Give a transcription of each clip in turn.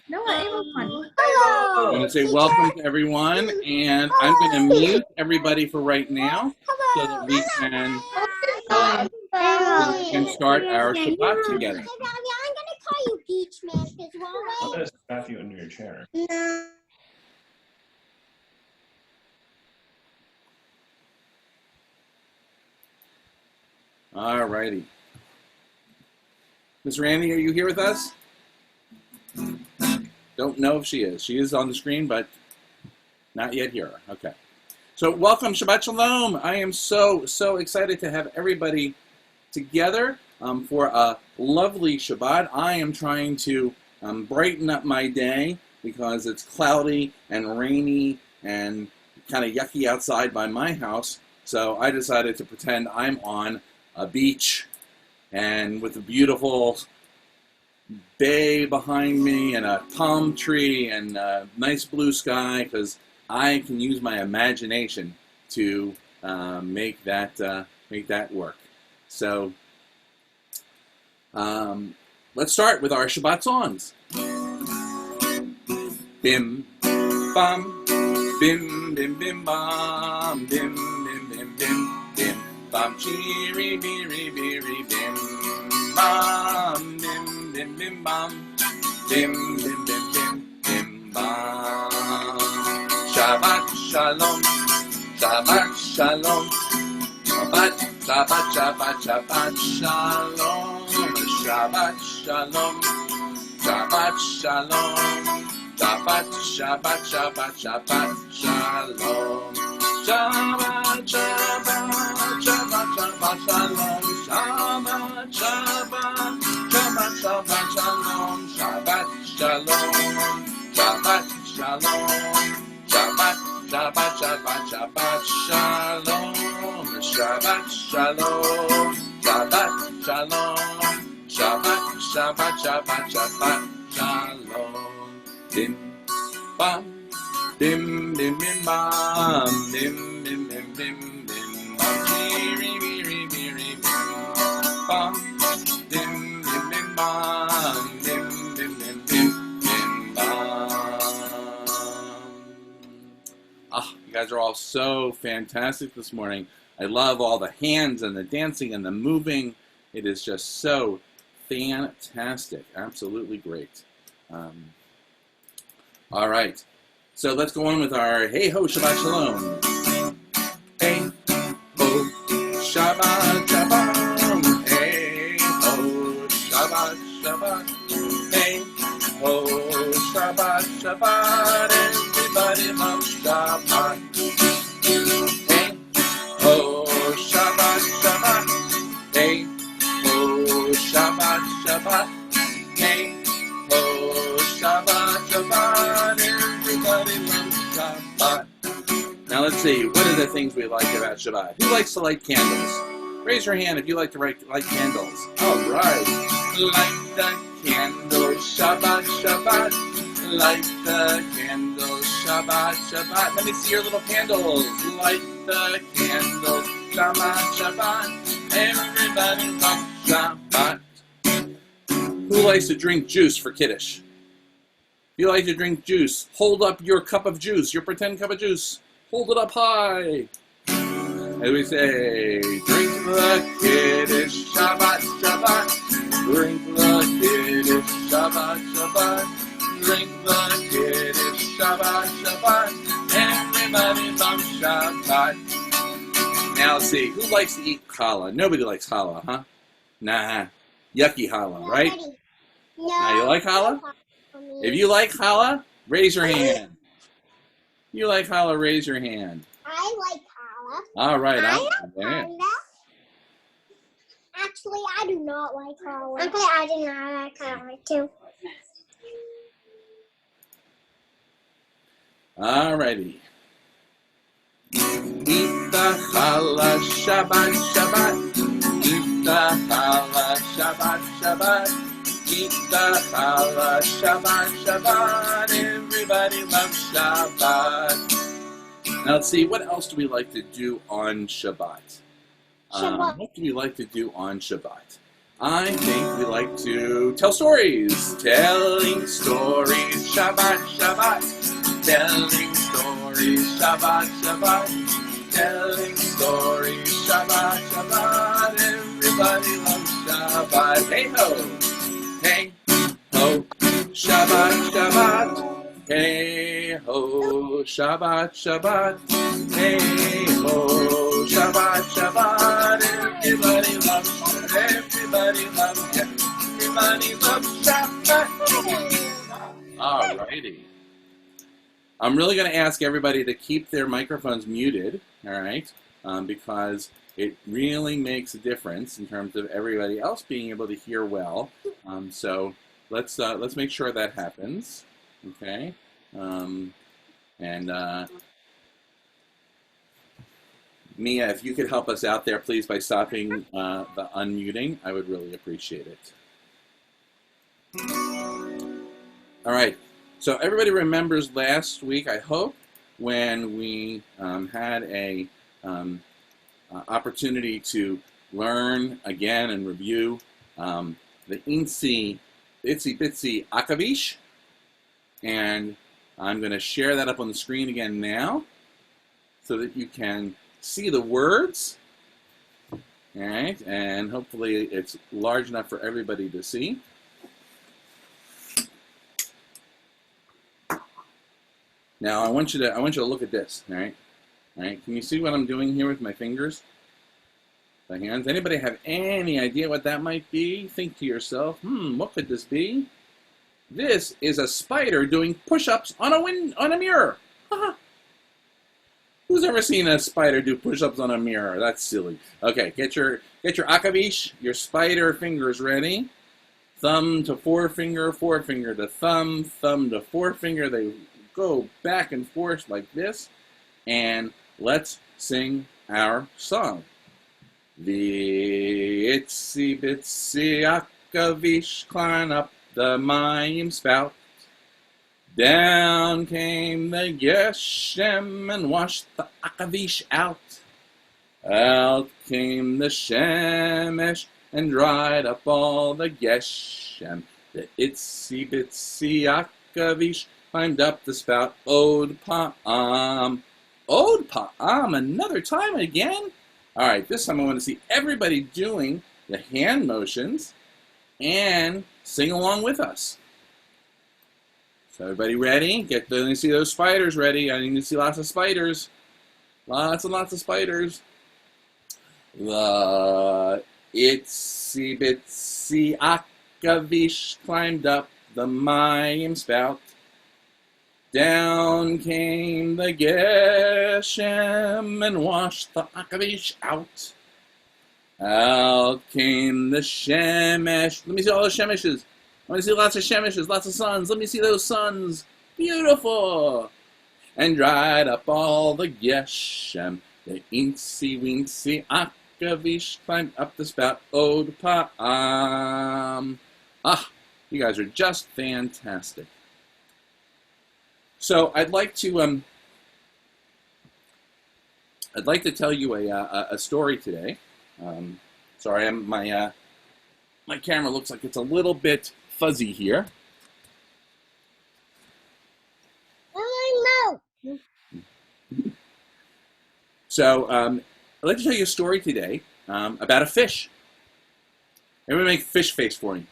No, everyone. Hello. I'm going to say welcome to everyone, and I'm going to mute everybody for right now so that we can start our Shabbat together. I'm gonna call you Beach Man because I'm going to strap you into your chair. No. All righty. Miss Randy, are you here with us? Don't know if she is. She is on the screen, but not yet here. Okay. So welcome, Shabbat Shalom. I am so excited to have everybody together for a lovely Shabbat. I am trying to brighten up my day because it's cloudy and rainy and kind of yucky outside by my house. So I decided to pretend I'm on a beach and with a beautiful bay behind me and a palm tree and a nice blue sky, because I can use my imagination to make that work. So let's start with our Shabbat songs. Bim bam, bim bim bim bam, bim bim bim bim bim bam, cheery beery beery bim bam, bim bim bim bam, bim bim bim bim bim bam. Shabbat shalom, Shabbat shalom, Shabbat Shabbat Shabbat Shabbat shalom, Shabbat shalom, Shabbat shalom, Shabbat Shabbat Shabbat Shabbat shalom, Shabbat Shabbat Shabbat Shabbat shalom, Shabbat Shabbat Shabbat Shabbat shalom, Shabbat shalom, Shabbat shalom, Shabbat Shabbat Shabbat Shabbat shalom, Shabbat shalom, Shabbat shalom, Shabbat Shabbat Shabbat Shabbat shalom. Bim bam, bim bim bim bam, bim bim bim bim bim bam, cheery beery beery bim bam, bim bim bim bam, bim bim bim bim bim bam. Ah, you guys are all so fantastic this morning. I love all the hands and the dancing and the moving. It is just so fantastic. Absolutely great. All right. So let's go on with our Hey Ho Shabbat Shalom. Hey Ho Shabbat Shabbat. Hey Ho Shabbat Shabbat. Hey Ho Shabbat Shabbat. Everybody loves Shabbat. Hey Ho Shabbat Shabbat. Hey Ho Shabbat Shabbat. Hey Ho Shabbat Shabbat. Everybody loves Shabbat. Now let's see, what are the things we like about Shabbat? Who likes to light candles? Raise your hand if you like to light candles. All right. Light the candles, Shabbat, Shabbat. Light the candles, Shabbat, Shabbat. Let me see your little candles. Light the candles, Shabbat, Shabbat. Everybody loves Shabbat. Who likes to drink juice for Kiddush? If you like to drink juice, hold up your cup of juice, your pretend cup of juice. Hold it up high. As we say, drink the Kiddush, Shabbat, Shabbat. Drink the Kiddush, Shabbat, Shabbat. Drink the Kiddush, Shabbat, Shabbat. Everybody loves Shabbat. Now let's see, who likes to eat challah? Nobody likes challah, huh? Nah, yucky challah, right? No. Now you like challah? If you like challah, raise your hand. You like challah, raise your hand. I like challah. All right. I like challah. Actually, I do not like challah. Okay, I do not like challah too. All righty. Eat the challah, Shabbat, Shabbat. Eat the challah, Shabbat, Shabbat. Eat the challah, Shabbat, Shabbat. Everybody loves Shabbat. Now let's see, what else do we like to do on Shabbat? What do we like to do on Shabbat? I think we like to tell stories. Telling stories, Shabbat, Shabbat. Telling stories, Shabbat, Shabbat. Telling stories, Shabbat, Shabbat. Everybody loves Shabbat. Hey ho, hey ho, Shabbat, Shabbat. Hey ho, Shabbat, Shabbat. Hey ho, Shabbat, Shabbat. Everybody loves Shabbat. Everybody loves Shabbat. Alrighty. I'm really going to ask everybody to keep their microphones muted, all right, because it really makes a difference in terms of everybody else being able to hear well. So let's make sure that happens, okay? Mia, if you could help us out there, please, by stopping the unmuting, I would really appreciate it. All right. So everybody remembers last week, I hope, when we had a opportunity to learn again and review the Itsy, Bitsy, Akavish. And I'm going to share that up on the screen again now so that you can see the words. All right, and hopefully it's large enough for everybody to see. Now I want you to look at this, all right? All right, can you see what I'm doing here with my fingers? The hands. Anybody have any idea what that might be? Think to yourself, what could this be? This is a spider doing push-ups on a mirror. Who's ever seen a spider do push-ups on a mirror? That's silly. Okay, get your Akavish, your spider fingers ready. Thumb to forefinger, forefinger to thumb, thumb to forefinger. They go back and forth like this, and let's sing our song. The Itsy Bitsy Akavish climbed up the Mayim spout. Down came the Geshem and washed the Akavish out. Out came the Shemesh and dried up all the Geshem. The Itsy Bitsy Akavish climbed up the spout. Ode Pa'am. Ode Pa'am, another time again? All right, this time I want to see everybody doing the hand motions and sing along with us. So everybody ready? Let me see those spiders ready. I need to see lots of spiders. Lots and lots of spiders. The Itsy Bitsy Akavish climbed up the Mayim spout. Down came the Geshem and washed the Akavish out. Out came the Shemesh. Let me see all the Shemeshes. I want to see lots of Shemeshes, lots of suns. Let me see those suns. Beautiful. And dried up all the Geshem. The Itsy Wincy Akavish climbed up the spout. Ode Pa'am. You guys are just fantastic. So I'd like to tell you a story today. Sorry, my camera looks like it's a little bit fuzzy here. Oh, no. So I'd like to tell you a story today about a fish. Everybody make a fish face for me.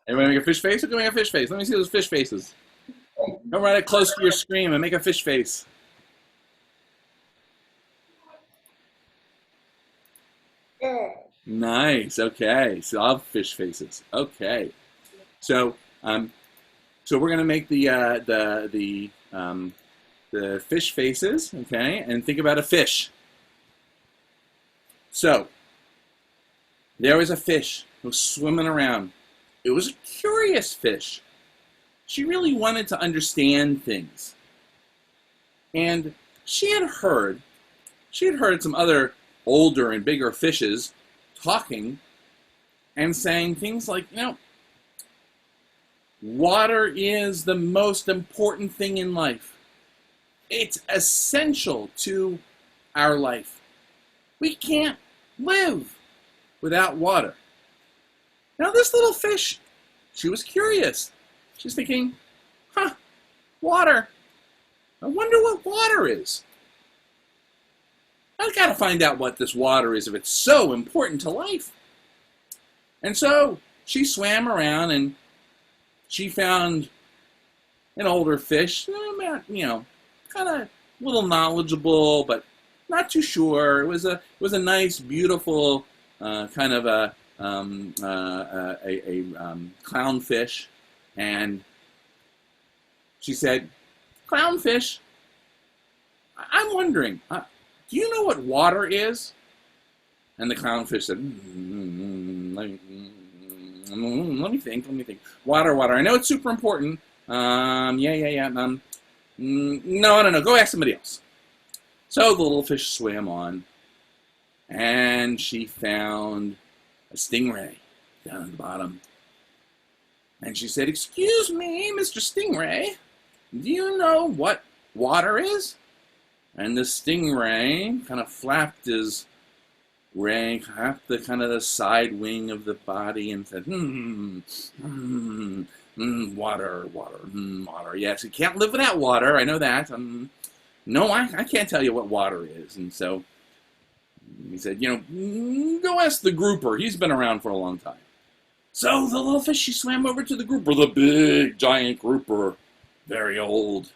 Everybody make a fish face? Who can make a fish face? Let me see those fish faces. Come right close to your screen and make a fish face. Nice. Okay. So I'll have fish faces. Okay. So we're gonna make the fish faces. Okay, and think about a fish. So there was a fish who was swimming around. It was a curious fish. She really wanted to understand things. And she had heard some other older and bigger fishes talking and saying things like, water is the most important thing in life. It's essential to our life. We can't live without water. Now this little fish, she was curious. She's thinking, water. I wonder what water is. I've got to find out what this water is if it's so important to life. And so she swam around and she found an older fish, kind of a little knowledgeable, but not too sure. It was a nice, beautiful kind of a clownfish, and she said, "Clownfish, I'm wondering, do you know what water is?" And the clownfish said, let me think. Water. I know it's super important. No, go ask somebody else. So the little fish swam on, and she found a stingray down at the bottom. And she said, "Excuse me, Mr. Stingray, do you know what water is?" And the stingray kind of flapped his ray, flapped the kind of the side wing of the body and said, water. Yes, you can't live without water. I know that. No, I can't tell you what water is. And so he said, go ask the grouper. He's been around for a long time. So the little fish, she swam over to the grouper, the big, giant grouper, very old.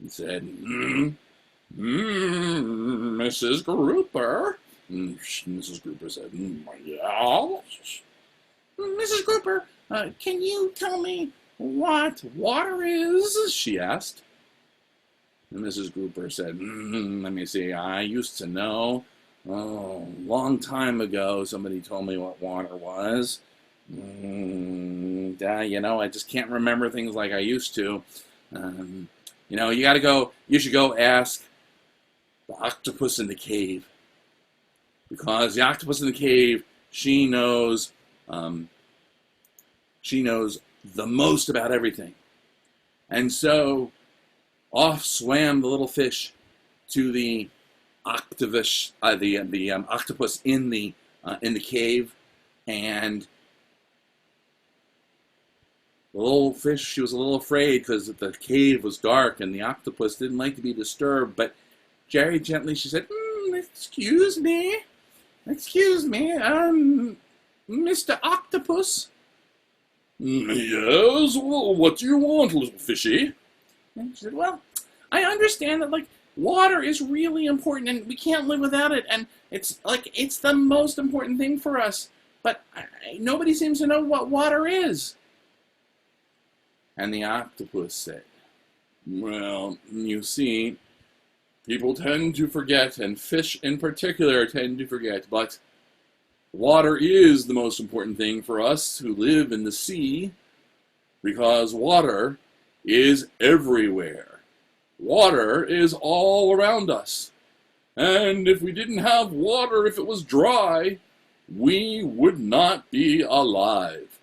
He said, Mrs. Grouper. Mrs. Grouper said, yes. Mrs. Grouper, can you tell me what water is? She asked. And Mrs. Grouper said, let me see, I used to know. Oh, a long time ago, somebody told me what water was. I just can't remember things like I used to. You should go ask the octopus in the cave. Because the octopus in the cave, she knows the most about everything. And so off swam the little fish to the octopus in the cave, and the little fish, she was a little afraid because the cave was dark and the octopus didn't like to be disturbed. But very gently she said, "Excuse me, Mr. Octopus." "Yes, well, what do you want, little fishy?" And she said, "Well, I understand that water is really important and we can't live without it, and it's the most important thing for us, but nobody seems to know what water is." And the octopus said, "Well, you see, people tend to forget, and fish in particular tend to forget, but water is the most important thing for us who live in the sea, because water is everywhere. Water is all around us. And if we didn't have water, if it was dry, we would not be alive.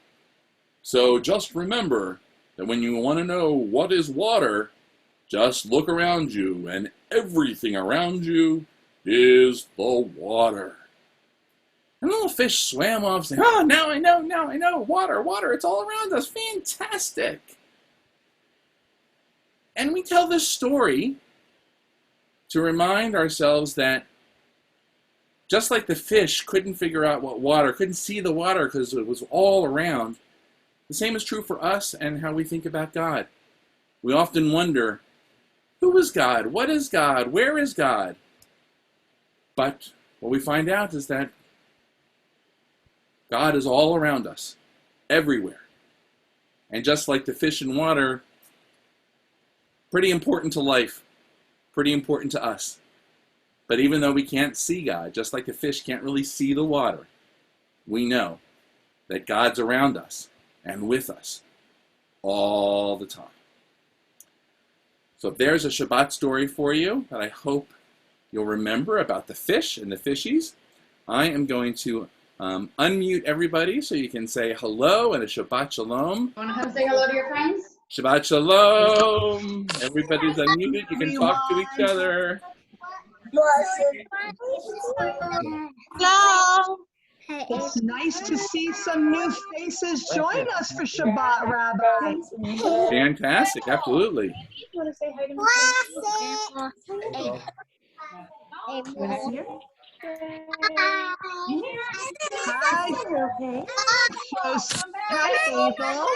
So just remember that when you want to know what is water, just look around you, and everything around you is the water." And the little fish swam off saying, now I know, water, it's all around us, fantastic. And we tell this story to remind ourselves that just like the fish couldn't figure out what water, couldn't see the water because it was all around, the same is true for us and how we think about God. We often wonder, who is God? What is God? Where is God? But what we find out is that God is all around us, everywhere. And just like the fish in water, pretty important to life, pretty important to us. But even though we can't see God, just like the fish can't really see the water, we know that God's around us and with us all the time. So if there's a Shabbat story for you that I hope you'll remember about the fish and the fishies, I am going to unmute everybody so you can say hello and a Shabbat Shalom. Want to come say hello to your friends? Shabbat Shalom. Everybody's unmuted. You can talk to each other. Hello. It's nice to see some new faces join us for Shabbat, Rabbi. Fantastic. Absolutely. Hi. Show some. Hi, Hazel.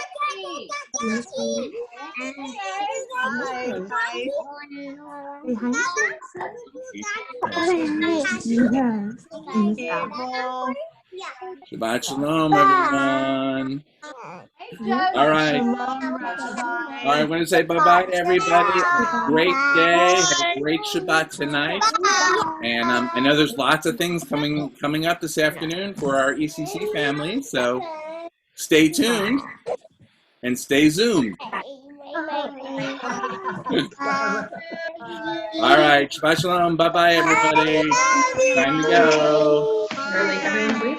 Hazel. Shabbat Shalom, everyone. All right. Shalom, Rabbi. All right, I'm going to say bye-bye to everybody. Have a great day. Have a great Shabbat tonight. And I know there's lots of things coming up this afternoon for our ECC family. So stay tuned and stay zoomed. All right, Shabbat Shalom. Bye-bye, everybody. Time to go. Bye.